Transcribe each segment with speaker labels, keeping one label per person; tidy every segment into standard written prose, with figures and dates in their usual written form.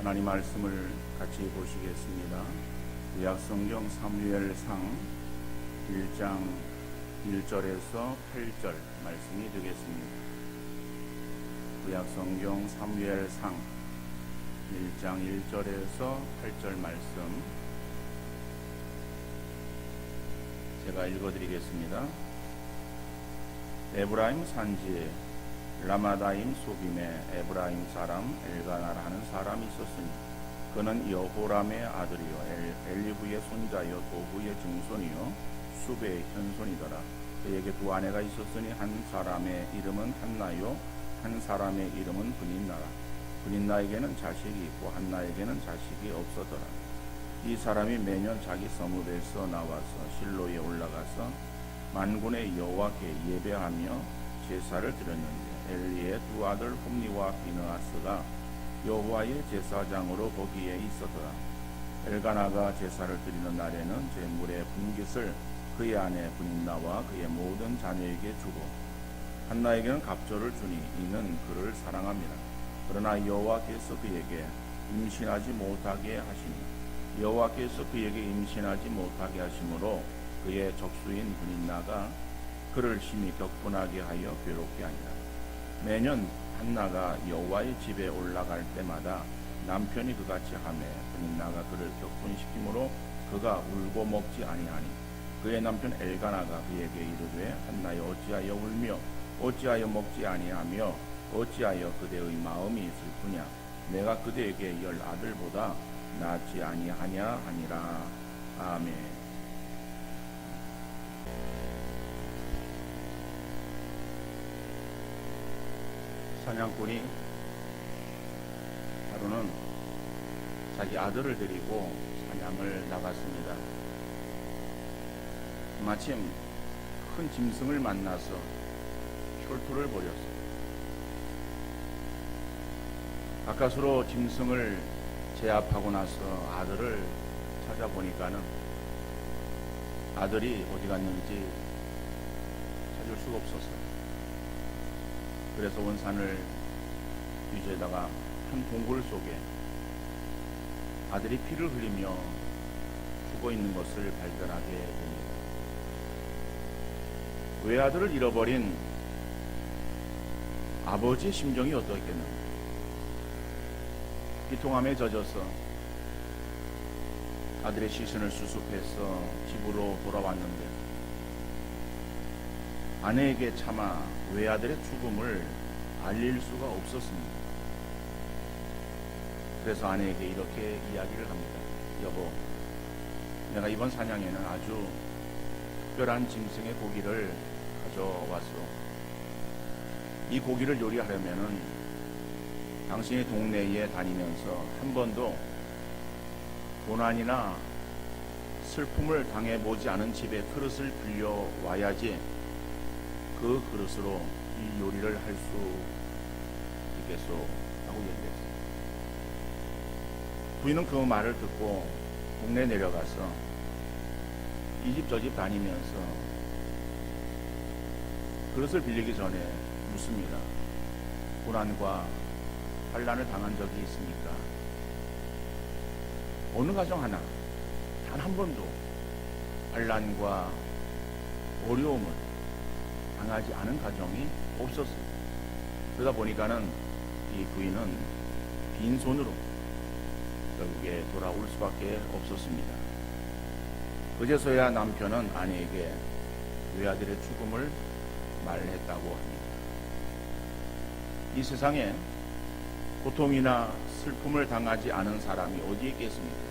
Speaker 1: 하나님 말씀을 같이 보시겠습니다. 구약성경 사무엘상 1장 1절에서 8절 말씀이 되겠습니다. 구약성경 사무엘상 1장 1절에서 8절 말씀 제가 읽어드리겠습니다. 에브라임 산지에 라마다임 소빔에 에브라임 사람 엘가나라는 사람이 있었으니 그는 여호람의 아들이요 엘리후의 손자요 도후의 증손이요 수베의 현손이더라. 그에게 두 아내가 있었으니 한 사람의 이름은 한나요 한 사람의 이름은 브닌나라. 브닌나에게는 자식이 있고 한나에게는 자식이 없었더라. 이 사람이 매년 자기 성읍에서 나와서 실로에 올라가서 만군의 여호와께 예배하며 제사를 드렸는데 엘리의 두 아들 홈니와 비느하스가 여호와의 제사장으로 거기에 있었더라. 엘가나가 제사를 드리는 날에는 제물의 분깃을 그의 아내 브닌나와 그의 모든 자녀에게 주고 한나에게는 갑절을 주니 이는 그를 사랑합니다. 그러나 여호와께서 그에게 임신하지 못하게 하시니 여호와께서 그에게 임신하지 못하게 하심으로 그의 적수인 브닌나가 그를 심히 격분하게 하여 괴롭게 하니라. 매년 한나가 여호와의 집에 올라갈 때마다 남편이 그같이 하매 브닌나가 그를 격분시키므로 그가 울고 먹지 아니하니 그의 남편 엘가나가 그에게 이르되 한나여 어찌하여 울며 어찌하여 먹지 아니하며 어찌하여 그대의 마음이 슬프냐 내가 그대에게 열 아들보다 낫지 아니하냐 하니라. 아멘. 사냥꾼이 하루는 자기 아들을 데리고 사냥을 나갔습니다. 마침 큰 짐승을 만나서 혈투를 벌였어요. 가까스로 짐승을 제압하고 나서 아들을 찾아보니까는 아들이 어디 갔는지 찾을 수가 없었어요. 그래서 온 산을 뒤지다가 한 동굴 속에 아들이 피를 흘리며 죽어 있는 것을 발견하게 됩니다. 외아들을 잃어버린 아버지의 심정이 어떻겠는가. 비통함에 젖어서 아들의 시신을 수습해서 집으로 돌아왔는데 아내에게 차마 외아들의 죽음을 알릴 수가 없었습니다. 그래서 아내에게 이렇게 이야기를 합니다. 여보, 내가 이번 사냥에는 아주 특별한 짐승의 고기를 가져왔어. 이 고기를 요리하려면은 당신이 동네에 다니면서 한 번도 고난이나 슬픔을 당해보지 않은 집에 그릇을 빌려와야지 그 그릇으로 이 요리를 할 수 있겠소 하고 얘기했어요. 부인은 그 말을 듣고 동네 내려가서 이 집 저 집 다니면서 그릇을 빌리기 전에 묻습니다. 고난과 환난을 당한 적이 있습니까? 어느 가정 하나 단 한 번도 환난과 어려움을 당하지 않은 가정이 없었어요. 그러다 보니까는 이 부인은 빈손으로 결국에 돌아올 수밖에 없었습니다. 그제서야 남편은 아내에게 외아들의 죽음을 말했다고 합니다. 이 세상에 고통이나 슬픔을 당하지 않은 사람이 어디 있겠습니까?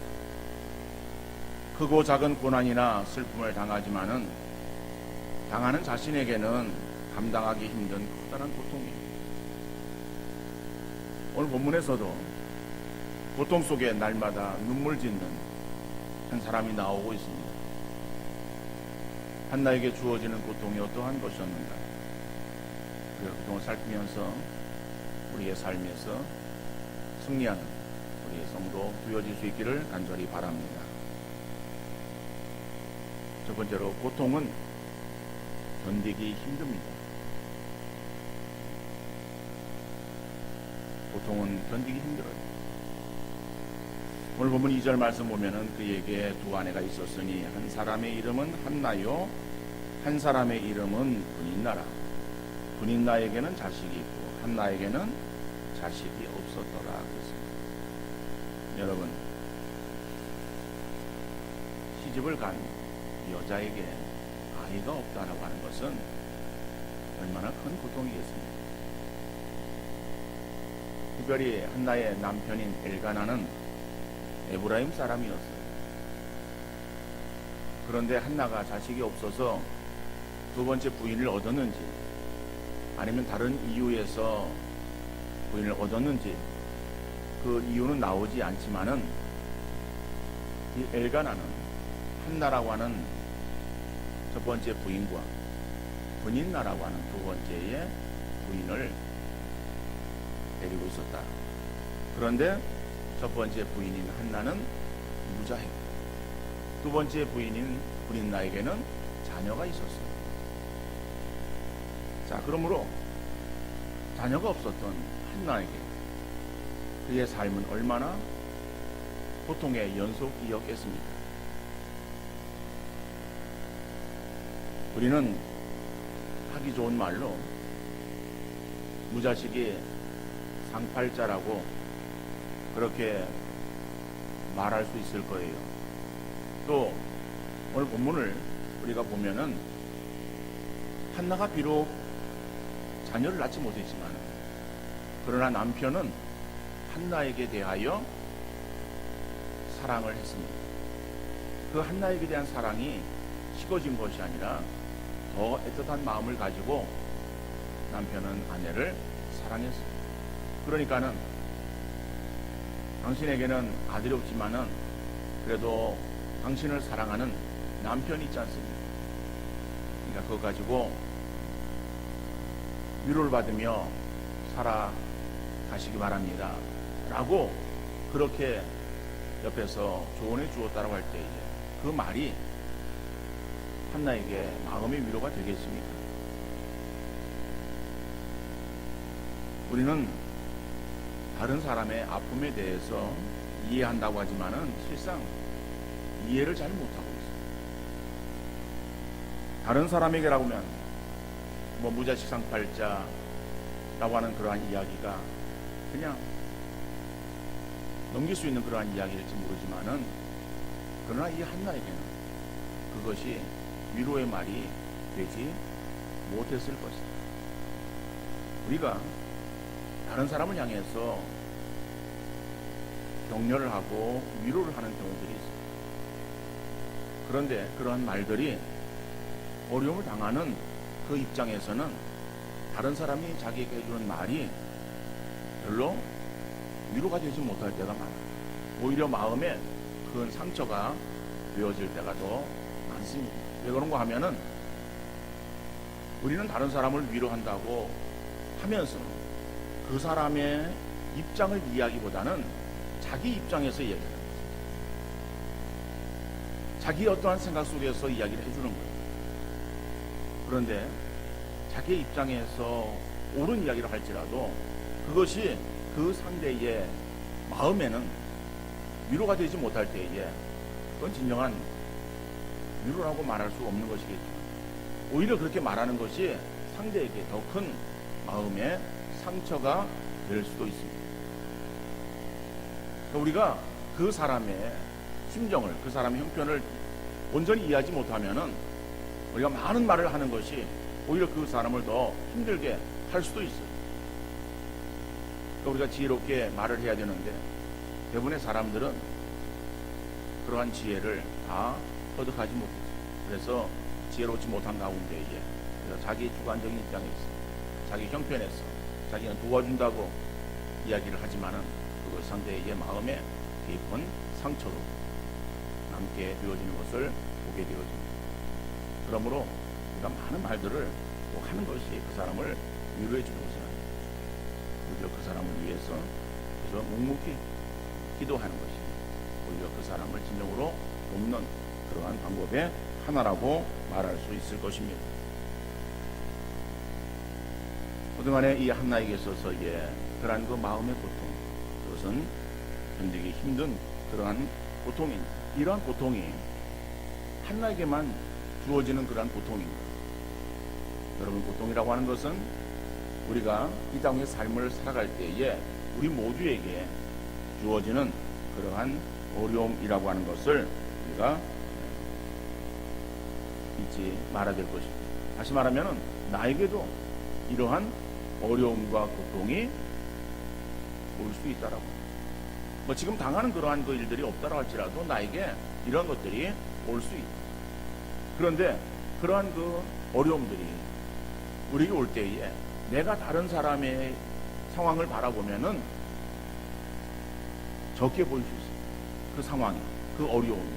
Speaker 1: 크고 작은 고난이나 슬픔을 당하지만은 당하는 자신에게는 감당하기 힘든 커다란 고통입니다. 오늘 본문에서도 고통 속에 날마다 눈물 짓는 한 사람이 나오고 있습니다. 한나에게 주어지는 고통이 어떠한 것이었는가? 그 고통을 살피면서 우리의 삶에서 승리하는 우리의 성도 되어질 수 있기를 간절히 바랍니다. 첫 번째로 고통은 견디기 힘듭니다. 고통은 견디기 힘들어요. 오늘 본문 2절 말씀 보면은 그에게 두 아내가 있었으니 한 사람의 이름은 한나요 한 사람의 이름은 분인나라. 분인나에게는 자식이 있고 한나에게는 자식이 없었더라 그랬습니다. 여러분, 시집을 간 여자에게 아이가 없다라고 하는 것은 얼마나 큰 고통이겠습니까? 특별히 한나의 남편인 엘가나는 에브라임 사람이었어요. 그런데 한나가 자식이 없어서 두 번째 부인을 얻었는지 아니면 다른 이유에서 부인을 얻었는지 그 이유는 나오지 않지만은 이 엘가나는 한나라고 하는 첫 번째 부인과 분인나라고 하는 두 번째의 부인을 데리고 있었다. 그런데 첫 번째 부인인 한나는 무자했고 두 번째 부인인 분인나에게는 자녀가 있었어요. 자, 그러므로 자녀가 없었던 한나에게 그의 삶은 얼마나 고통의 연속이었겠습니까? 우리는 하기 좋은 말로 무자식이 상팔자라고 그렇게 말할 수 있을 거예요. 또 오늘 본문을 우리가 보면은 한나가 비록 자녀를 낳지 못했지만 그러나 남편은 한나에게 대하여 사랑을 했습니다. 그 한나에게 대한 사랑이 식어진 것이 아니라 더 애틋한 마음을 가지고 남편은 아내를 사랑했습니다. 그러니까는 당신에게는 아들이 없지만은 그래도 당신을 사랑하는 남편이 있지 않습니까? 그러니까 그거 가지고 위로를 받으며 살아가시기 바랍니다 라고 그렇게 옆에서 조언해 주었다고 할 때에 그 말이 한나에게 마음의 위로가 되겠습니까? 우리는 다른 사람의 아픔에 대해서 이해한다고 하지만은 실상 이해를 잘 못하고 있어요. 다른 사람에게라고 하면 무자식 상팔자라고 하는 그러한 이야기가 그냥 넘길 수 있는 그러한 이야기일지 모르지만은 그러나 이 한나에게는 그것이 위로의 말이 되지 못했을 것이다. 우리가 다른 사람을 향해서 격려를 하고 위로를 하는 경우들이 있습니다. 그런데 그러한 말들이 어려움을 당하는 그 입장에서는 다른 사람이 자기에게 해주는 말이 별로 위로가 되지 못할 때가 많아요. 오히려 마음에 큰 상처가 되어질 때가 더 많습니다. 왜 그런가 하면은 우리는 다른 사람을 위로한다고 하면서 그 사람의 입장을 이야기보다는 자기 입장에서 이야기하는 거죠. 자기의 어떠한 생각 속에서 이야기를 해주는 거예요. 그런데 자기의 입장에서 옳은 이야기를 할지라도 그것이 그 상대의 마음에는 위로가 되지 못할 때에 그건 진정한 위로라고 말할 수 없는 것이겠죠. 오히려 그렇게 말하는 것이 상대에게 더 큰 마음의 상처가 될 수도 있습니다. 우리가 그 사람의 심정을, 그 사람의 형편을 온전히 이해하지 못하면은 우리가 많은 말을 하는 것이 오히려 그 사람을 더 힘들게 할 수도 있어요. 우리가 지혜롭게 말을 해야 되는데 대부분의 사람들은 그러한 지혜를 다 터득하지 못했어요. 그래서 지혜롭지 못한 가운데에 자기 주관적인 입장에서 자기 형편에서 자기는 도와준다고 이야기를 하지만은 그것 상대의 마음에 깊은 상처로 남게 되어지는 것을 보게 되어집니다. 그러므로 우리가 많은 말들을 꼭 하는 것이 그 사람을 위로해 주는 것은 아닙니다. 오히려 그 사람을 위해서 그저 묵묵히 기도하는 것입니다. 오히려 그 사람을 진정으로 돕는 그러한 방법의 하나라고 말할 수 있을 것입니다. 그동안에 이 한나에게 있어서의 그러한 그 마음의 고통, 그것은 견디기 힘든 그러한 고통입니다. 이러한 고통이 한나에게만 주어지는 그러한 고통입니다. 여러분, 고통이라고 하는 것은 우리가 이 땅의 삶을 살아갈 때에 우리 모두에게 주어지는 그러한 어려움이라고 하는 것을 우리가 잊지 말아야 될 것입니다. 다시 말하면 나에게도 이러한 어려움과 고통이 올 수 있다라고. 뭐 지금 당하는 그러한 그 일들이 없다고 할지라도 나에게 이런 것들이 올 수 있다. 그런데 그러한 그 어려움들이 우리에게 올 때에 내가 다른 사람의 상황을 바라보면은 적게 보일 수 있어요. 그 상황이, 그 어려움이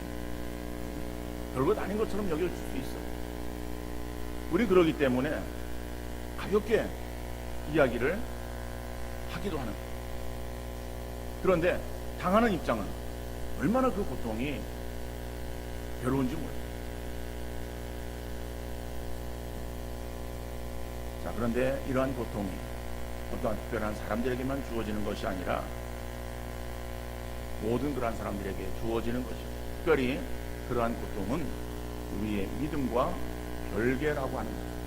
Speaker 1: 별것 아닌 것처럼 여겨질 수 있어요. 우리 그러기 때문에 가볍게 이야기를 하기도 하는 거예요. 그런데 당하는 입장은 얼마나 그 고통이 괴로운지 몰라요. 자, 그런데 이러한 고통이 어떠한 특별한 사람들에게만 주어지는 것이 아니라 모든 그러한 사람들에게 주어지는 것입니다. 특별히 그러한 고통은 우리의 믿음과 별개라고 하는 것입니다.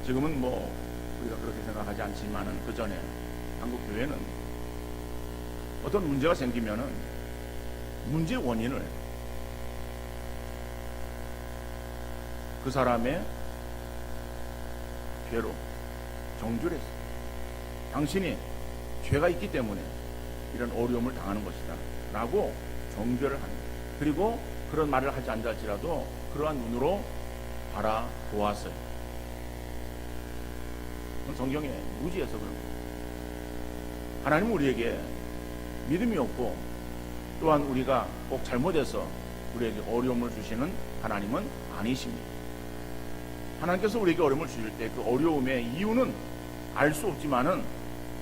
Speaker 1: 지금은 뭐 우리가 그렇게 생각하지 않지만은 그 전에 한국 교회는 어떤 문제가 생기면은 문제의 원인을 그 사람의 죄로 정죄를 했어요. 당신이 죄가 있기 때문에 이런 어려움을 당하는 것이다 라고 정죄를 하는 거예요. 그리고 그런 말을 하지 않을지라도 그러한 눈으로 바라보았어요. 성경에 무지해서 그런 거예요. 하나님은 우리에게 믿음이 없고 또한 우리가 꼭 잘못해서 우리에게 어려움을 주시는 하나님은 아니십니다. 하나님께서 우리에게 어려움을 주실 때 그 어려움의 이유는 알 수 없지만은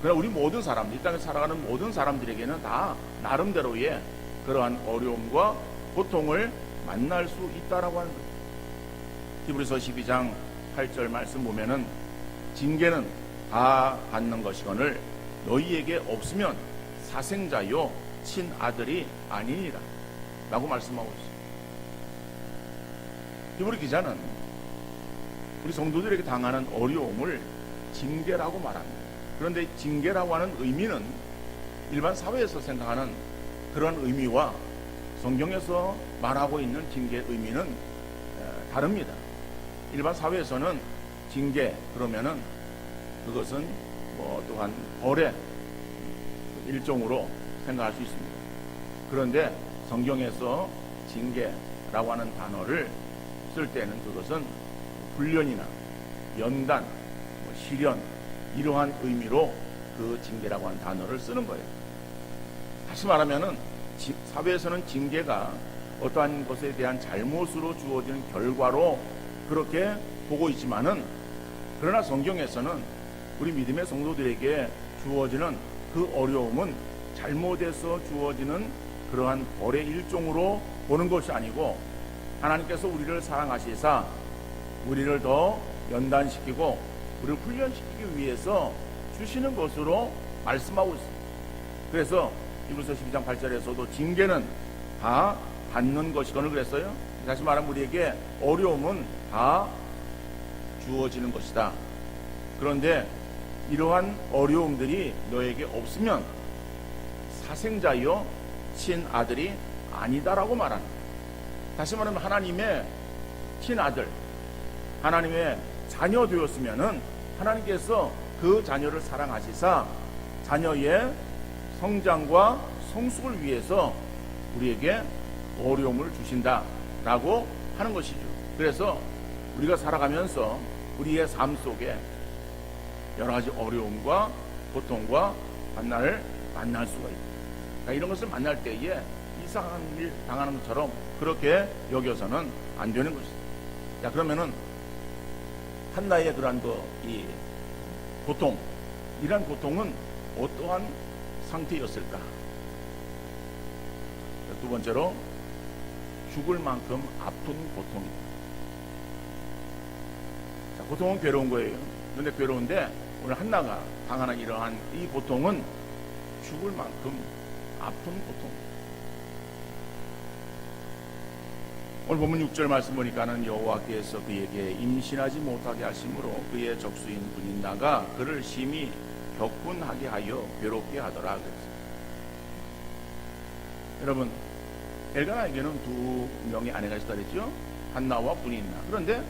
Speaker 1: 그러나 우리 모든 사람들, 이 땅에 살아가는 모든 사람들에게는 다 나름대로의 그러한 어려움과 고통을 만날 수 있다라고 하는 거예요. 히브리서 12장 8절 말씀 보면은 징계는 다 받는 것이거늘 너희에게 없으면 사생자요 친아들이 아니니라 라고 말씀하고 있어요. 히브리 기자는 우리 성도들에게 당하는 어려움을 징계라고 말합니다. 그런데 징계라고 하는 의미는 일반 사회에서 생각하는 그런 의미와 성경에서 말하고 있는 징계의 의미는 다릅니다. 일반 사회에서는 징계 그러면은 그것은 뭐 또한 벌의 일종으로 생각할 수 있습니다. 그런데 성경에서 징계라고 하는 단어를 쓸 때는 그것은 훈련이나 연단, 시련 이러한 의미로 그 징계라고 하는 단어를 쓰는 거예요. 다시 말하면은 사회에서는 징계가 어떠한 것에 대한 잘못으로 주어지는 결과로 그렇게 보고 있지만은 그러나 성경에서는 우리 믿음의 성도들에게 주어지는 그 어려움은 잘못해서 주어지는 그러한 벌의 일종으로 보는 것이 아니고 하나님께서 우리를 사랑하시사 우리를 더 연단시키고 우리를 훈련시키기 위해서 주시는 것으로 말씀하고 있습니다. 그래서 히브리서 12장 8절에서도 징계는 다 받는 것이거늘 그랬어요. 다시 말하면 우리에게 어려움은 다 주어지는 것이다. 그런데 이러한 어려움들이 너에게 없으면 사생자여 친아들이 아니다라고 말합니다. 다시 말하면 하나님의 친아들, 하나님의 자녀 되었으면은 하나님께서 그 자녀를 사랑하시사 자녀의 성장과 성숙을 위해서 우리에게 어려움을 주신다라고 하는 것이죠. 그래서 우리가 살아가면서 우리의 삶 속에 여러 가지 어려움과 고통과 만날 수가 있다. 그러니까 이런 것을 만날 때에 이상한 일 당하는 것처럼 그렇게 여겨서는 안 되는 것이다. 자, 그러면은 한나의 그러한 이 고통, 이러한 고통은 어떠한 상태였을까? 두 번째로 죽을 만큼 아픈 고통이다. 자, 고통은 괴로운 거예요. 그런데 괴로운데 오늘 한나가 당하는 이러한 이 고통은 죽을 만큼 아픈 고통. 오늘 본문 6절 말씀 보니까는 여호와께서 그에게 임신하지 못하게 하심으로 그의 적수인 분인나가 그를 심히 격분하게 하여 괴롭게 하더라 그랬어요. 여러분, 엘가나에게는 두 명의 아내가 있었다 그랬죠. 한나와 분인나. 그런데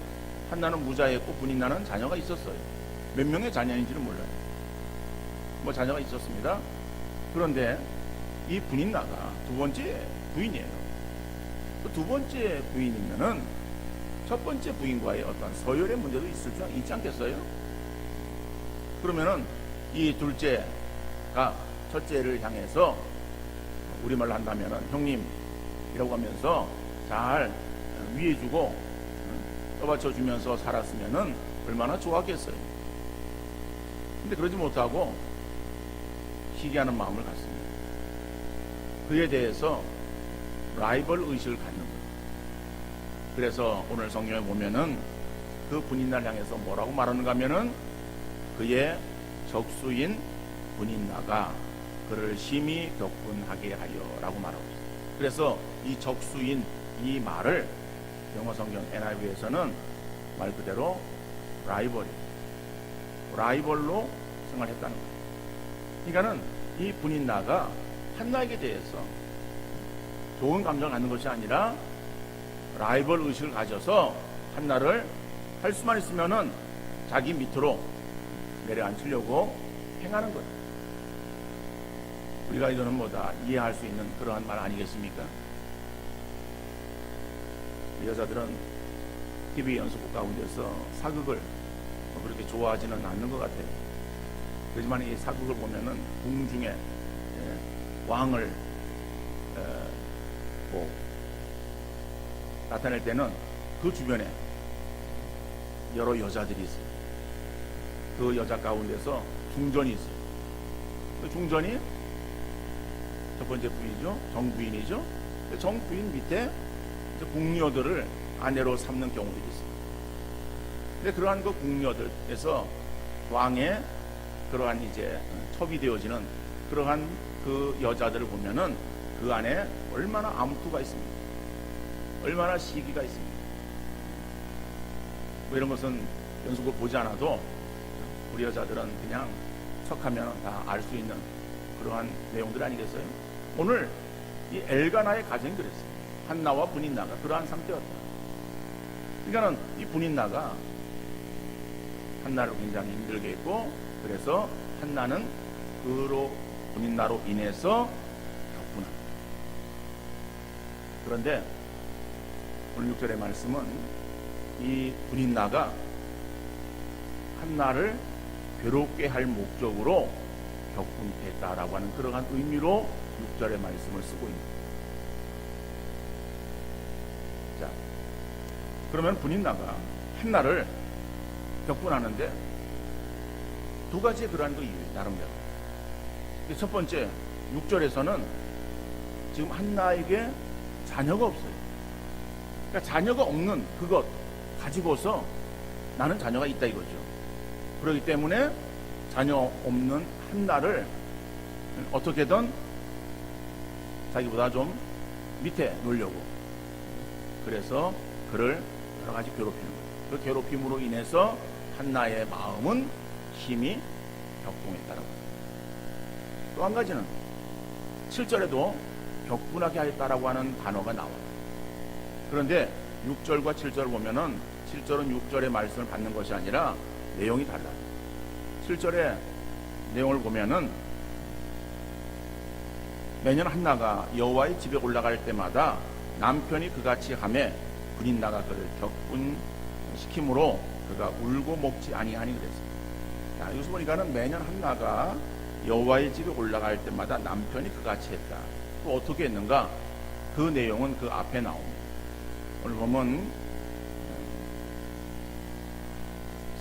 Speaker 1: 한나는 무자였고 분인나는 자녀가 있었어요. 몇 명의 자녀인지는 몰라요. 뭐 자녀가 있었습니다. 그런데 이 분인나가 두 번째 부인이에요. 그 두 번째 부인이면은 첫 번째 부인과의 어떤 서열의 문제도 있지 않겠어요? 그러면은 이 둘째가 첫째를 향해서 우리말로 한다면은 형님이라고 하면서 잘 위해주고 떠받쳐주면서 살았으면은 얼마나 좋았겠어요. 근데 그러지 못하고 시기하는 마음을 갖습니다. 그에 대해서 라이벌 의식을 갖는 거예요. 그래서 오늘 성경에 보면은 그 분인나를 향해서 뭐라고 말하는가 하면은 그의 적수인 분인나가 그를 심히 격분하게 하여 라고 말하고 있어요. 그래서 이 적수인 이 말을 영어 성경 NIV에서는 말 그대로 라이벌로 생각했다는 거예요. 그러니까는 이 분인나가 한나에게 대해서 좋은 감정을 갖는 것이 아니라 라이벌 의식을 가져서 한나를 할 수만 있으면은 자기 밑으로 내려앉히려고 행하는 거예요. 우리가 이거는 뭐다 이해할 수 있는 그러한 말 아니겠습니까? 여자들은 TV 연습국 가운데서 사극을 그렇게 좋아하지는 않는 것 같아요. 그렇지만 이 사극을 보면은 궁중에 왕을 나타낼 때는 그 주변에 여러 여자들이 있어요. 그 여자 가운데서 중전이 있어요. 그 중전이 첫 번째 부인이죠. 정부인이죠. 정부인 밑에 궁녀들을 아내로 삼는 경우들이 있어요. 근데 그러한 그 궁녀들에서 왕의 그러한 이제 첩이 되어지는 그러한 그 여자들을 보면은 그 안에 얼마나 암투가 있습니다. 얼마나 시기가 있습니다. 뭐 이런 것은 연속을 보지 않아도 우리 여자들은 그냥 척하면 다 알 수 있는 그러한 내용들 아니겠어요? 오늘 이 엘가나의 가정이 그랬어요. 한나와 분인나가 그러한 상태였다. 그러니까는 이 분인나가 한나를 굉장히 힘들게 했고, 그래서 한나는 분인나로 인해서 격분합니다. 그런데 오늘 6절의 말씀은 이 분인나가 한나를 괴롭게 할 목적으로 격분했다라고 하는 그러한 의미로 6절의 말씀을 쓰고 있습니다. 자, 그러면 분인나가 한나를 격분하는데 두 가지의 그러한 그 이유, 나름대로. 첫 번째, 6절에서는 지금 한나에게 자녀가 없어요. 그러니까 자녀가 없는 그것 가지고서 나는 자녀가 있다 이거죠. 그렇기 때문에 자녀 없는 한나를 어떻게든 자기보다 좀 밑에 놓으려고, 그래서 그를 여러 가지 괴롭히는 거예요. 그 괴롭힘으로 인해서 한나의 마음은 힘이 격분했다라고 합니다. 또 한 가지는 7절에도 격분하게 하였다라고 하는 단어가 나와요. 그런데 6절과 7절을 보면은 7절은 6절의 말씀을 받는 것이 아니라 내용이 달라요. 7절의 내용을 보면은 매년 한나가 여호와의 집에 올라갈 때마다 남편이 그같이 하매 분인나가 그를 격분시키므로 그가 울고 먹지 아니하니 그랬습니다. 자, 여기서 보니까는 매년 한나가 여호와의 집에 올라갈 때마다 남편이 그같이 했다. 또 어떻게 했는가? 그 내용은 그 앞에 나옵니다. 오늘 보면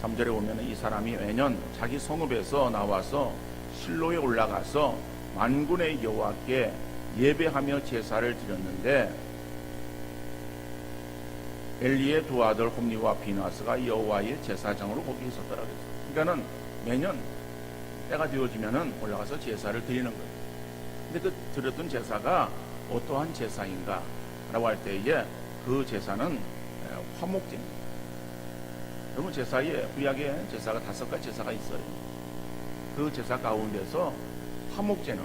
Speaker 1: 3절에 보면 이 사람이 매년 자기 성읍에서 나와서 실로에 올라가서 만군의 여호와께 예배하며 제사를 드렸는데 엘리의 두 아들 홈리와 비나스가 여호와의 제사장으로 거기 있었더라 그랬어요. 그러니까는 매년 때가 되어지면은 올라가서 제사를 드리는 거예요. 근데 그 드렸던 제사가 어떠한 제사인가 라고 할 때에 그 제사는 화목제입니다. 여러분, 제사에 구약의 제사가 5가지 제사가 있어요. 그 제사 가운데서 화목제는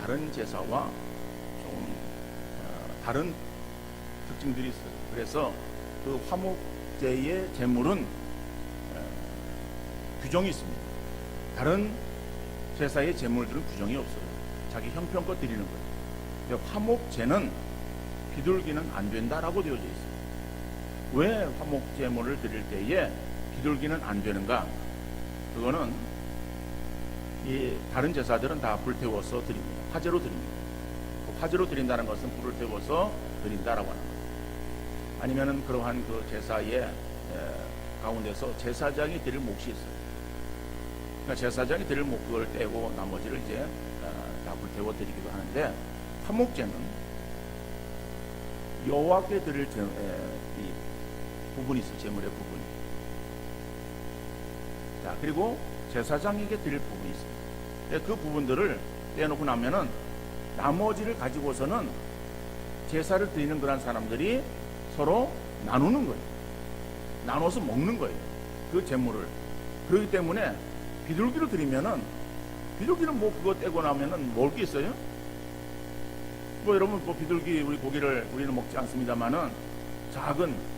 Speaker 1: 다른 제사와 좀 다른 특징들이 있어요. 그래서 그 화목제의 제물은 규정이 있습니다. 다른 제사의 제물들은 규정이 없어요. 자기 형편껏 드리는 거예요. 화목제는 비둘기는 안 된다라고 되어져 있어요. 왜 화목제물을 드릴 때에 비둘기는 안 되는가? 그거는 이 다른 제사들은 다 불태워서 드립니다. 화제로 드립니다. 화제로 드린다는 것은 불을 태워서 드린다라고 하는 거예요. 아니면은 그러한 그 제사의 가운데서 제사장이 드릴 몫이 있어요. 그러니까 제사장이 드릴 몫 그걸 떼고 나머지를 이제 다 불태워 드리기도 하는데, 화목제는 여호와께 드릴 이 부분이 있어요. 제물의 부분이. 자, 그리고 제사장에게 드릴 부분이 있습니다. 그 부분들을 떼놓고 나면은 나머지를 가지고서는 제사를 드리는 그런 사람들이 서로 나누는 거예요. 나눠서 먹는 거예요. 그 제물을. 그렇기 때문에 비둘기를 드리면은, 비둘기는 뭐 그거 떼고 나면은 먹을 게 있어요? 뭐 여러분, 뭐 비둘기 우리 고기를 우리는 먹지 않습니다만은 작은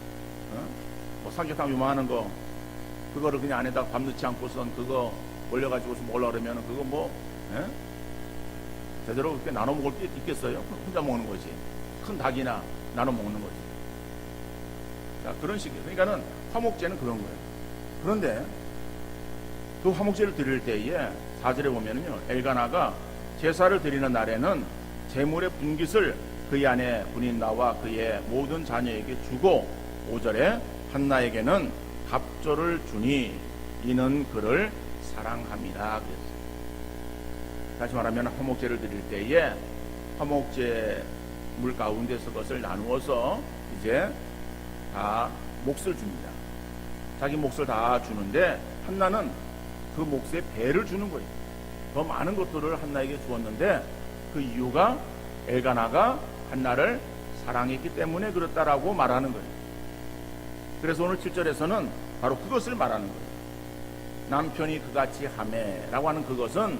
Speaker 1: 뭐 삼계탕 요만한 거, 그거를 그냥 안에다 밥 넣지 않고선 그거 올려가지고서 먹으려고 그러면 그거 뭐 제대로 그렇게 나눠 먹을 게 있겠어요? 혼자 먹는 거지. 큰 닭이나 나눠 먹는 거지. 자, 그런 식이에요. 그러니까는 화목제는 그런 거예요. 그런데 그 화목제를 드릴 때에 4절에 보면은요, 엘가나가 제사를 드리는 날에는 제물의 분깃을 그의 아내 분인나와 그의 모든 자녀에게 주고, 5절에 한나에게는 갑조를 주니 이는 그를 사랑합니다. 그랬어요. 다시 말하면 화목제를 드릴 때에 화목제 물 가운데서 그것을 나누어서 이제 다 몫을 줍니다. 자기 몫을 다 주는데, 한나는 그 몫의 배를 주는 거예요. 더 많은 것들을 한나에게 주었는데, 그 이유가 엘가나가 한나를 사랑했기 때문에 그렇다라고 말하는 거예요. 그래서 오늘 7절에서는 바로 그것을 말하는 거예요. 남편이 그같이 하매라고 하는 그것은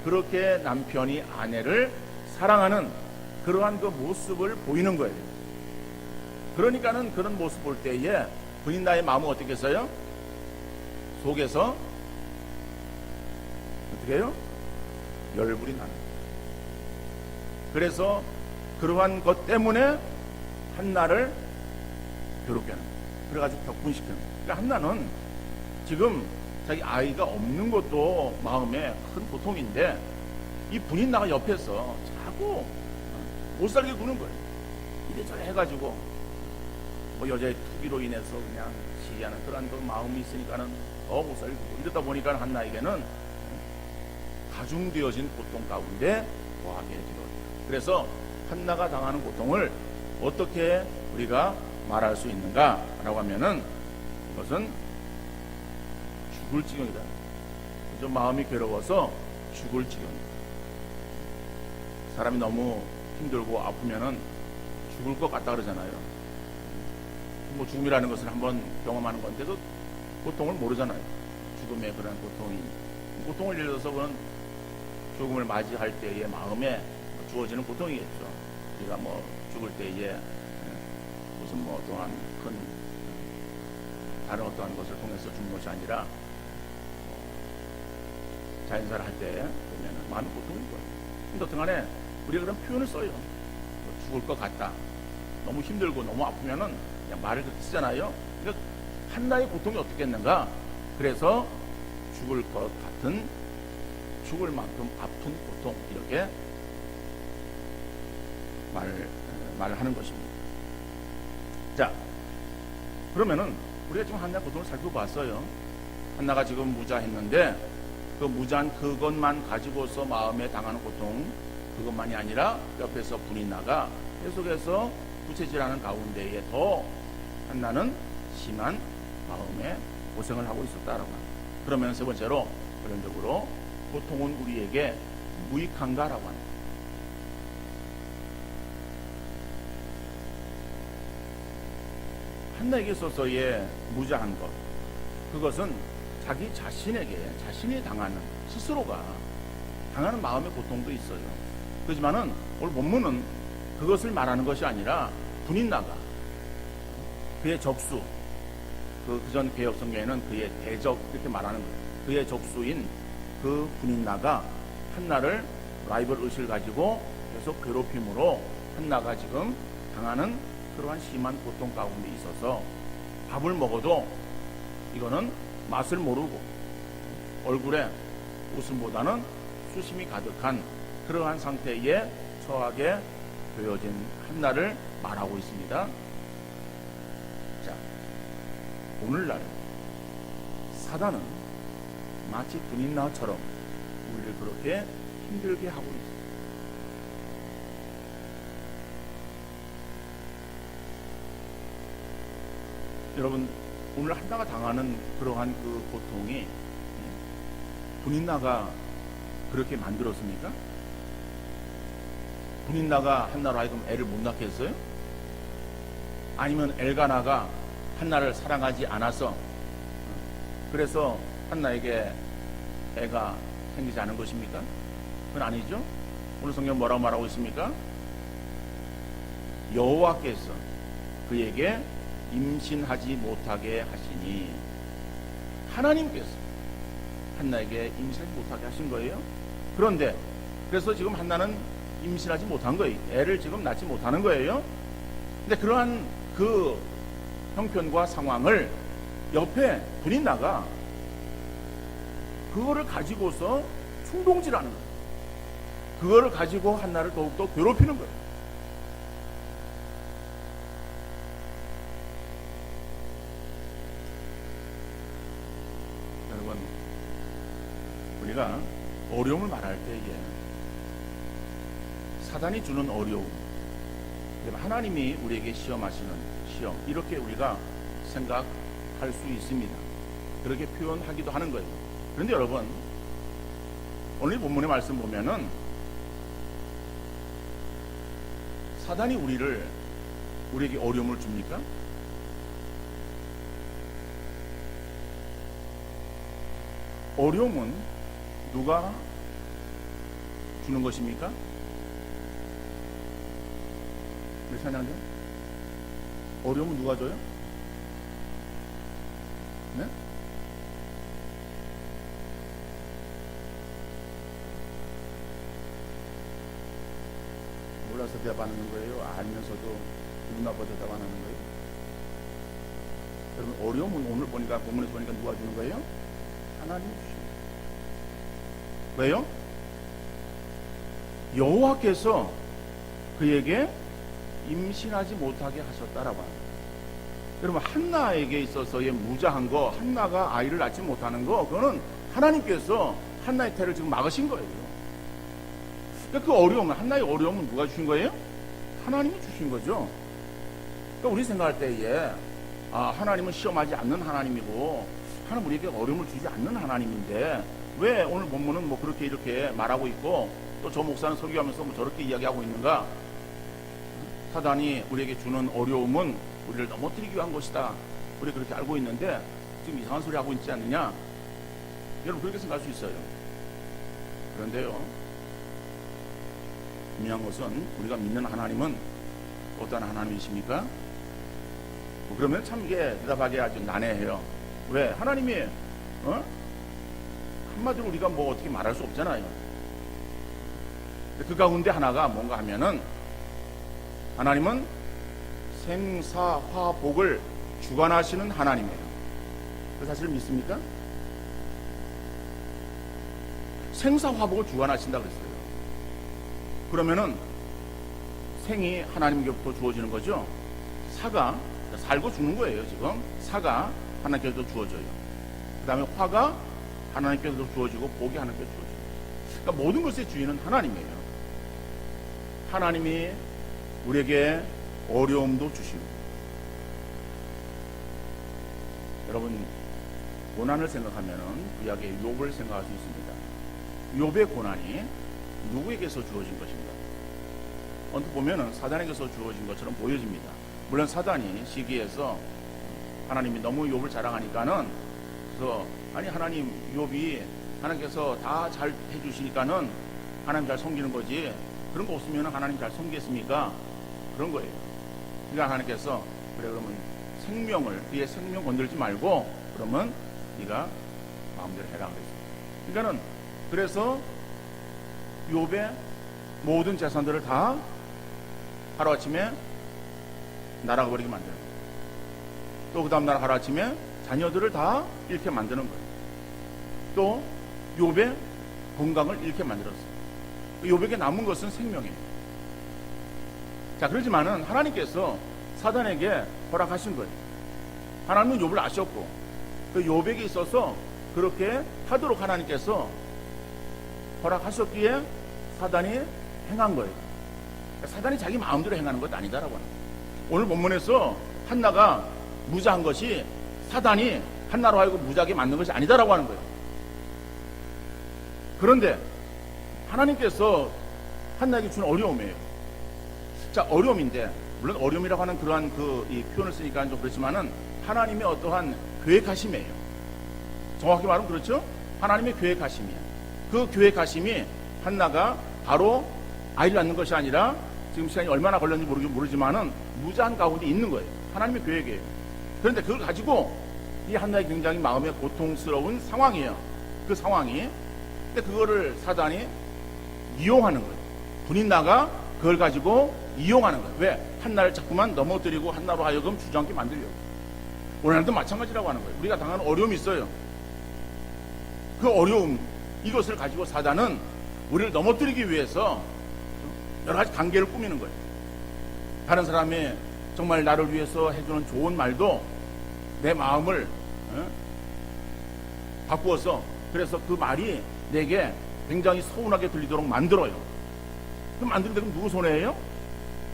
Speaker 1: 그렇게 남편이 아내를 사랑하는 그러한 그 모습을 보이는 거예요. 그러니까는 그런 모습 볼 때에 분인나의 마음은 어떻게 했어요? 속에서 어떻게 해요? 열불이 나는 거예요. 그래서 그러한 것 때문에 한나를 괴롭게 하는 거예요. 그래가지고 격분시키는 거예요. 그러니까 한나는 지금 자기 아이가 없는 것도 마음에 큰 고통인데, 이 분인나가 옆에서 자꾸 못 살게 구는 거예요. 이래저래 해가지고 뭐 여자의 투기로 인해서 그냥 시기하는 그런 그 마음이 있으니까는 더 못 살게 구고, 이러다 보니까 한나에게는 가중되어진 고통 가운데 거하게 되거든요. 그래서 한나가 당하는 고통을 어떻게 우리가 말할 수 있는가라고 하면은, 그것은 죽을 지경이다. 좀 마음이 괴로워서 죽을 지경이다. 사람이 너무 힘들고 아프면은 죽을 것 같다 그러잖아요. 뭐 죽음이라는 것을 한번 경험하는 건데도 고통을 모르잖아요. 죽음의 그런 고통을 예를 들어서 그런 죽음을 맞이할 때의 마음에 주어지는 고통이겠죠. 우리가 뭐 죽을 때에 무슨 뭐 또한 큰 다른 어떠한 것을 통해서 죽는 것이 아니라 자연사를 할 때 보면 많은 고통인 거예요. 근데 어떤간에 우리가 그런 표현을 써요. 죽을 것 같다. 너무 힘들고 너무 아프면은 그냥 말을 그렇게 쓰잖아요. 그러니까 한나의 고통이 어떻겠는가? 그래서 죽을 것 같은, 죽을 만큼 아픈 고통, 이렇게 말을 하는 것입니다. 자, 그러면은 우리가 지금 한나 고통을 살펴봤어요. 한나가 지금 무자했는데, 그 무자한 그것만 가지고서 마음에 당하는 고통, 그것만이 아니라 옆에서 분인나가 계속해서 부채질하는 가운데에 더 한나는 심한 마음의 고생을 하고 있었다라고 합니다. 그러면 세 번째로, 결론적으로 고통은 우리에게 무익한가라고 합니다. 한나에게 있어서의 무자한 것, 그것은 자기 자신이 당하는, 스스로가 당하는 마음의 고통도 있어요. 그렇지만은 오늘 본문은 그것을 말하는 것이 아니라 분인나가, 그의 적수, 그전 개혁 성경에는 그의 대적 이렇게 말하는 거예요. 그의 적수인 그 분인나가 한나를 라이벌 의식을 가지고 계속 괴롭힘으로 한나가 지금 당하는 그러한 심한 고통 가운데 있어서 밥을 먹어도 이거는 맛을 모르고 얼굴에 웃음보다는 수심이 가득한 그러한 상태에 처하게 되어진 한나를 말하고 있습니다. 자, 오늘날 사단은 마치 분인나처럼 우리를 그렇게 힘들게 하고 있습니다. 여러분, 오늘 한나가 당하는 그러한 그 고통이 분인나가 그렇게 만들었습니까? 분인나가 한나로 하여금 애를 못 낳게 했어요? 아니면 엘가나가 한나를 사랑하지 않아서 그래서 한나에게 애가 생기지 않은 것입니까? 그건 아니죠. 오늘 성경 뭐라고 말하고 있습니까? 여호와께서 그에게 임신하지 못하게 하시니, 하나님께서 한나에게 임신하지 못하게 하신 거예요. 그런데 그래서 지금 한나는 임신하지 못한 거예요. 애를 지금 낳지 못하는 거예요. 근데 그러한 그 형편과 상황을 옆에 분인나가 그거를 가지고서 충동질하는 거예요. 그거를 가지고 한나를 더욱더 괴롭히는 거예요. 여러분, 우리가 어려움을 말할 때에 사단이 주는 어려움, 하나님이 우리에게 시험하시는 시험, 이렇게 우리가 생각할 수 있습니다. 그렇게 표현하기도 하는 거예요. 그런데 여러분, 오늘 본문의 말씀 보면은 사단이 우리에게 어려움을 줍니까? 어려움은 누가 주는 것입니까? 우리 사냥자? 어려움은 누가 줘요? 네? 몰라서 대답하는 거예요? 알면서도 기분 나빠서 대답하는 거예요? 여러분, 어려움은 오늘 보니까, 본문에서 보니까 누가 주는 거예요? 하나님이 주시는 거예요. 왜요? 여호와께서 그에게 임신하지 못하게 하셨다라고 합니다. 여러분, 한나에게 있어서의 무자한 거, 한나가 아이를 낳지 못하는 거, 그거는 하나님께서 한나의 태를 지금 막으신 거예요. 그러니까 그 어려움은, 한나의 어려움은 누가 주신 거예요? 하나님이 주신 거죠. 그러니까 우리 생각할 때에 하나님은 시험하지 않는 하나님이고 하나님 우리에게 어려움을 주지 않는 하나님인데 왜 오늘 본문은 뭐 그렇게 이렇게 말하고 있고 또 저 목사는 설교하면서 뭐 저렇게 이야기하고 있는가? 사단이 우리에게 주는 어려움은 우리를 넘어뜨리기 위한 것이다. 우리 그렇게 알고 있는데 지금 이상한 소리 하고 있지 않느냐? 여러분, 그렇게 생각할 수 있어요. 그런데요, 중요한 것은 우리가 믿는 하나님은 어떤 하나님이십니까? 그러면 참 이게 대답하기 아주 난해해요. 왜? 하나님이 한마디로 우리가 뭐 어떻게 말할 수 없잖아요. 그 가운데 하나가 뭔가 하면은 하나님은 생사화복을 주관하시는 하나님이에요. 그 사실을 믿습니까? 생사화복을 주관하신다 그랬어요. 그러면은 생이 하나님께부터 주어지는 거죠. 사가 살고 죽는 거예요. 지금 사가 하나님께서 주어져요. 그 다음에 화가 하나님께서 주어지고 복이 하나님께서 주어져요. 그러니까 모든 것의 주인은 하나님이에요. 하나님이 우리에게 어려움도 주시고, 여러분, 고난을 생각하면은 구약의 욥을 생각할 수 있습니다. 욥의 고난이 누구에게서 주어진 것인가? 언뜻 보면은 사단에게서 주어진 것처럼 보여집니다. 물론 사단이 시기에서 하나님이 너무 욥을 자랑하니까는, 그래서 아니 하나님, 욥이 하나님께서 다 잘 해주시니까는 하나님 잘 섬기는 거지, 그런 거 없으면 하나님 잘 섬기겠습니까? 그런 거예요. 그러니까 하나님께서 그래, 그러면 생명을, 그의 생명 건들지 말고 그러면 네가 마음대로 해라 그랬어요. 그러니까는 그래서 욥의 모든 재산들을 다 하루아침에 날아가 버리게 만드는 거예요. 또 그 다음날 하루아침에 자녀들을 다 잃게 만드는 거예요. 또 욥의 건강을 잃게 만들었어요. 욥에게 남은 것은 생명이에요. 자, 그러지만은 하나님께서 사단에게 허락하신 거예요. 하나님은 욥을 아셨고 그 욥에게 있어서 그렇게 하도록 하나님께서 허락하셨기에 사단이 행한 거예요. 사단이 자기 마음대로 행하는 것도 아니다라고 하는 거예요. 오늘 본문에서 한나가 무자한 것이 사단이 한나로 하여금 무자하게 만든 것이 아니다라고 하는 거예요. 그런데 하나님께서 한나에게 준 어려움이에요. 자, 어려움인데, 물론 어려움이라고 하는 그러한 이 표현을 쓰니까 좀 그렇지만은 하나님의 어떠한 계획하심이에요. 정확히 말하면 그렇죠? 하나님의 계획하심이에요. 그 계획하심이 한나가 바로 아이를 낳는 것이 아니라 지금 시간이 얼마나 걸렸는지 모르지만은 무자한 가운데 있는 거예요. 하나님의 계획이에요. 그런데 그걸 가지고 이 한나의 굉장히 마음에 고통스러운 상황이에요. 그 상황이. 근데 그거를 사단이 이용하는 거예요. 분인나가 그걸 가지고 이용하는 거예요. 왜? 한나를 자꾸만 넘어뜨리고 한나로 하여금 주저앉게 만들려고. 오늘날도 마찬가지라고 하는 거예요. 우리가 당하는 어려움이 있어요. 그 어려움, 이것을 가지고 사단은 우리를 넘어뜨리기 위해서 여러 가지 관계를 꾸미는 거예요. 다른 사람이 정말 나를 위해서 해주는 좋은 말도 내 마음을 바꾸어서, 그래서 그 말이 내게 굉장히 서운하게 들리도록 만들어요. 그럼 만드는데 그럼 누구 손해예요?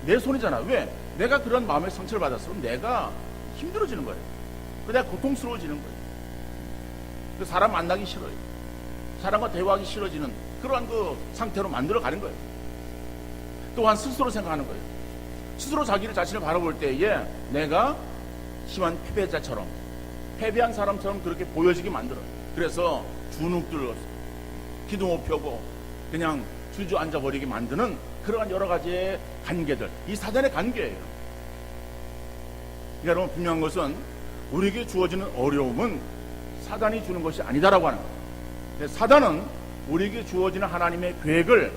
Speaker 1: 내 손이잖아. 왜? 내가 그런 마음의 상처를 받았으면 내가 힘들어지는 거예요. 내가 고통스러워지는 거예요. 그 사람 만나기 싫어요. 사람과 대화하기 싫어지는 그러한 그 상태로 만들어 가는 거예요. 또한 스스로 생각하는 거예요. 스스로 자신을 바라볼 때에 내가 심한 패배자처럼, 패배한 사람처럼 그렇게 보여지게 만들어요. 그래서 주눅들어서 기도 못 펴고 그냥 주저앉아 버리게 만드는 그러한 여러 가지의 관계들, 이 사단의 관계예요. 그러니까 여러분, 분명한 것은 우리에게 주어지는 어려움은 사단이 주는 것이 아니다라고 하는 거예요. 사단은 우리에게 주어지는 하나님의 계획을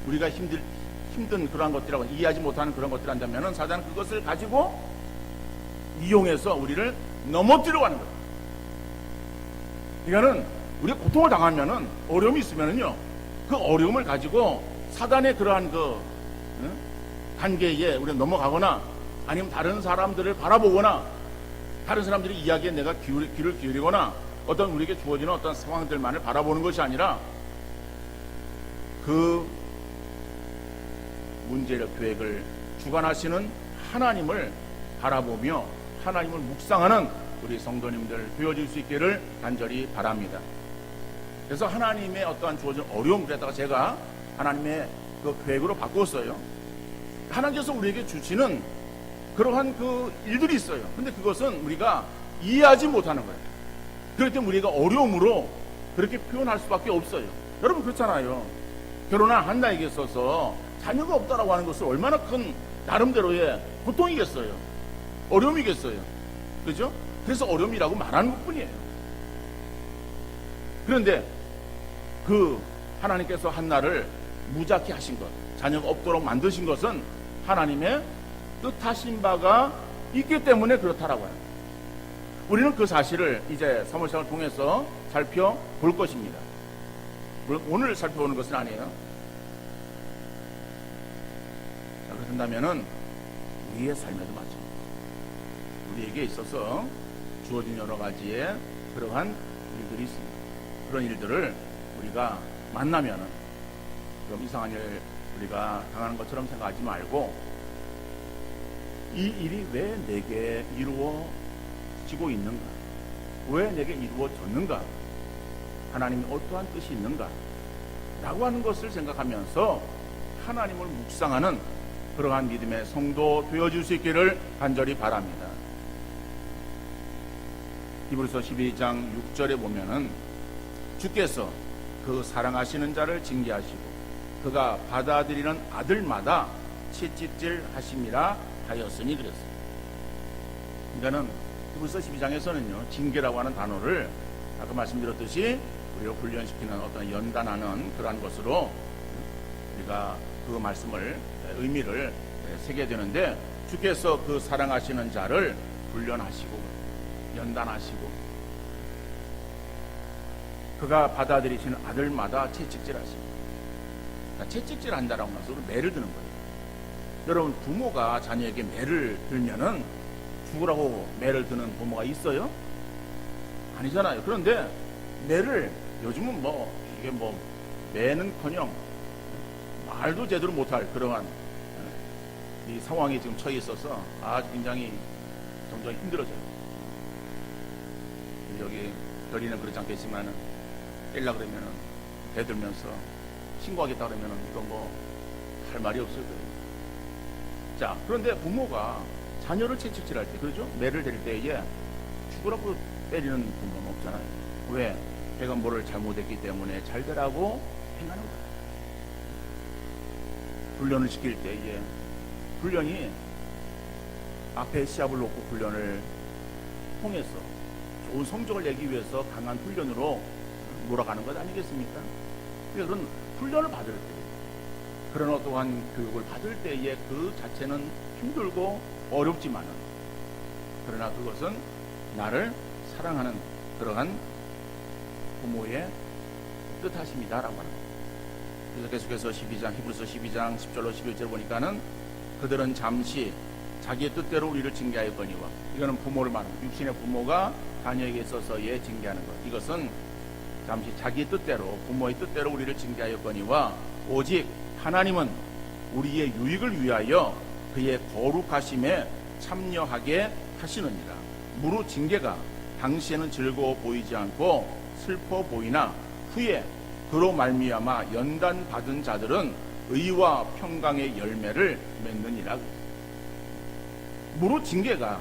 Speaker 1: 우리가 힘든 그러한 것들이라고, 이해하지 못하는 그런 것들 한다면은 사단은 그것을 가지고 이용해서 우리를 넘어뜨리려고 하는 거예요. 그러니까는 우리가 고통을 당하면은, 어려움이 있으면은요, 그 어려움을 가지고 사단의 그러한 관계에 우리가 넘어가거나 아니면 다른 사람들을 바라보거나 다른 사람들의 이야기에 내가 귀를 기울이거나 어떤 우리에게 주어지는 어떤 상황들만을 바라보는 것이 아니라 그 문제의 계획을 주관하시는 하나님을 바라보며 하나님을 묵상하는 우리 성도님들 되어질 수 있기를 간절히 바랍니다. 그래서 하나님의 어떠한 주어진 어려움을 갖다가 제가 하나님의 그 계획으로 바꿨어요. 하나님께서 우리에게 주시는 그러한 그 일들이 있어요. 근데 그것은 우리가 이해하지 못하는 거예요. 그럴 때 우리가 어려움으로 그렇게 표현할 수밖에 없어요. 여러분 그렇잖아요. 결혼한 한나에게 있어서 자녀가 없다라고 하는 것은 얼마나 큰 나름대로의 고통이겠어요. 어려움이겠어요. 그렇죠? 그래서 어려움이라고 말하는 것뿐이에요. 그런데 그 하나님께서 한나를 무작게 하신 것, 자녀가 없도록 만드신 것은 하나님의 뜻하신 바가 있기 때문에 그렇다라고 해요. 우리는 그 사실을 이제 사무엘상을 통해서 살펴볼 것입니다. 물론 오늘 살펴보는 것은 아니에요. 자, 그렇다면은 우리의 삶에도 마찬가지입니다. 우리에게 있어서 주어진 여러 가지의 그러한 일들이 있습니다. 그런 일들을 우리가 만나면은 그럼 이상한 일 우리가 당하는 것처럼 생각하지 말고 이 일이 왜 내게 이루어지고 있는가? 왜 내게 이루어졌는가? 하나님이 어떠한 뜻이 있는가? 라고 하는 것을 생각하면서 하나님을 묵상하는 그러한 믿음의 성도 되어질 수 있기를 간절히 바랍니다. 히브리서 12장 6절에 보면은 주께서 그 사랑하시는 자를 징계하시고 그가 받아들이는 아들마다 채찍질 하심이라 하였으니 그랬어요. 그러니까는 히브리서 12장에서는요 징계라고 하는 단어를 아까 말씀드렸듯이 우리를 훈련시키는 어떤 연단하는 그러한 것으로 우리가 그 말씀을 의미를 새게 되는데, 주께서 그 사랑하시는 자를 훈련하시고 연단하시고 그가 받아들이시는 아들마다 채찍질하시고, 그러니까 채찍질 한다라고 해서 매를 드는 거예요. 여러분, 부모가 자녀에게 매를 들면은 죽으라고 매를 드는 부모가 있어요? 아니잖아요. 그런데 매를 요즘은 이게 매는커녕 말도 제대로 못할 그러한 이 상황이 지금 처해 있어서 아주 굉장히 점점 힘들어져요. 여기 별이는 그렇지 않겠지만은 때리려 그러면은 대들면서 신고하겠다 그러면은 이거 할 말이 없을 거예요. 자, 그런데 부모가 자녀를 채찍질할 때, 그러죠? 매를 때릴 때에 죽으라고 때리는 부모는 없잖아요. 왜? 내가 뭐를 잘못했기 때문에 잘 되라고 행하는 거예요. 훈련을 시킬 때에 훈련이 앞에 시합을 놓고 훈련을 통해서 좋은 성적을 내기 위해서 강한 훈련으로 몰아가는 것 아니겠습니까? 그런 훈련을 받을 때, 그런 어떠한 교육을 받을 때에 그 자체는 힘들고 어렵지만은, 그러나 그것은 나를 사랑하는 그러한 부모의 뜻하심이다라고 하는 거예요. 그래서 계속해서 히브리서 12장 10절로 11절 보니까는 그들은 잠시 자기의 뜻대로 우리를 징계하였거니와, 이거는 부모를 말합니다. 육신의 부모가 자녀에게 있어서의 징계하는 것, 이것은 잠시 자기의 뜻대로, 부모의 뜻대로 우리를 징계하였거니와 오직 하나님은 우리의 유익을 위하여 그의 거룩하심에 참여하게 하시느니라. 무릇 징계가 당시에는 즐거워 보이지 않고 슬퍼 보이나 후에 그로 말미암아 연단 받은 자들은 의와 평강의 열매를 맺느니라. 무릇 징계가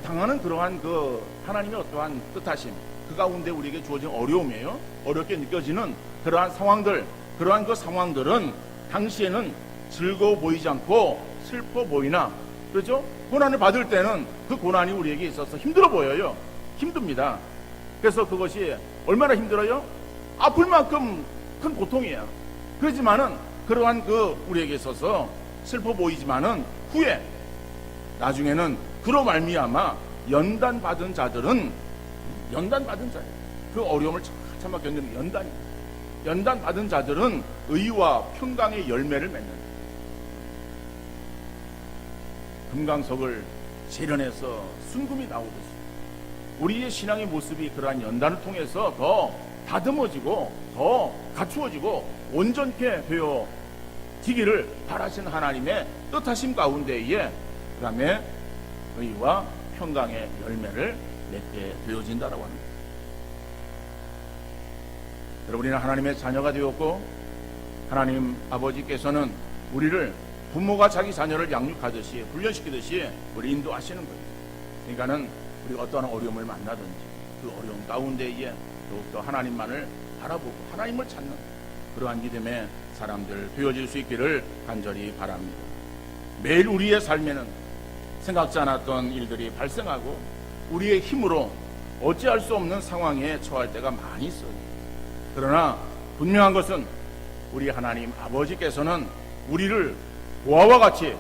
Speaker 1: 당하는 그러한 그 하나님의 어떠한 뜻하심, 그 가운데 우리에게 주어진 어려움이에요. 어렵게 느껴지는 그러한 상황들, 그러한 그 상황들은 당시에는 즐거워 보이지 않고 슬퍼 보이나, 그렇죠? 고난을 받을 때는 그 고난이 우리에게 있어서 힘들어 보여요. 힘듭니다. 그래서 그것이 얼마나 힘들어요? 아플 만큼 큰 고통이에요. 그렇지만은 그러한 그 우리에게 있어서 슬퍼 보이지만은 후에 나중에는 그로 말미암아 연단 받은 자들은, 연단 받은 자예요. 그 어려움을 참아 견디는 연단이에요. 연단 받은 자들은 의와 평강의 열매를 맺는, 금강석을 재련해서 순금이 나오듯이 우리의 신앙의 모습이 그러한 연단을 통해서 더 다듬어지고 더 갖추어지고 온전케 되어지기를 바라신 하나님의 뜻하심 가운데에 그 다음에 의와 평강의 열매를 맺게 되어진다라고 합니다. 여러분, 우리는 하나님의 자녀가 되었고 하나님 아버지께서는 우리를 부모가 자기 자녀를 양육하듯이 훈련시키듯이 우리 인도하시는 거예요. 그러니까는 우리가 어떠한 어려움을 만나든지 그 어려움 가운데에 더욱더 하나님만을 바라보고 하나님을 찾는 그러한 믿음의 사람들 되어질 수 있기를 간절히 바랍니다. 매일 우리의 삶에는 생각지 않았던 일들이 발생하고 우리의 힘으로 어찌할 수 없는 상황에 처할 때가 많이 있어요. 그러나 분명한 것은 우리 하나님 아버지께서는 우리를 보아와 같이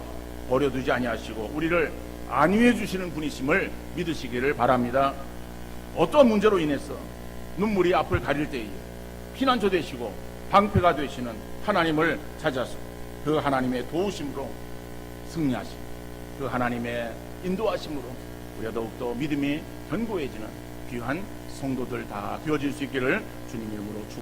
Speaker 1: 버려두지 아니하시고 우리를 안위해 주시는 분이심을 믿으시기를 바랍니다. 어떤 문제로 인해서 눈물이 앞을 가릴 때에 피난처 되시고 방패가 되시는 하나님을 찾아서 그 하나님의 도우심으로 승리하시고 그 하나님의 인도하심으로 우리가 더욱더 믿음이 견고해지는 귀한 성도들 다 되어질 수 있기를 주님 이름으로 축복합니다.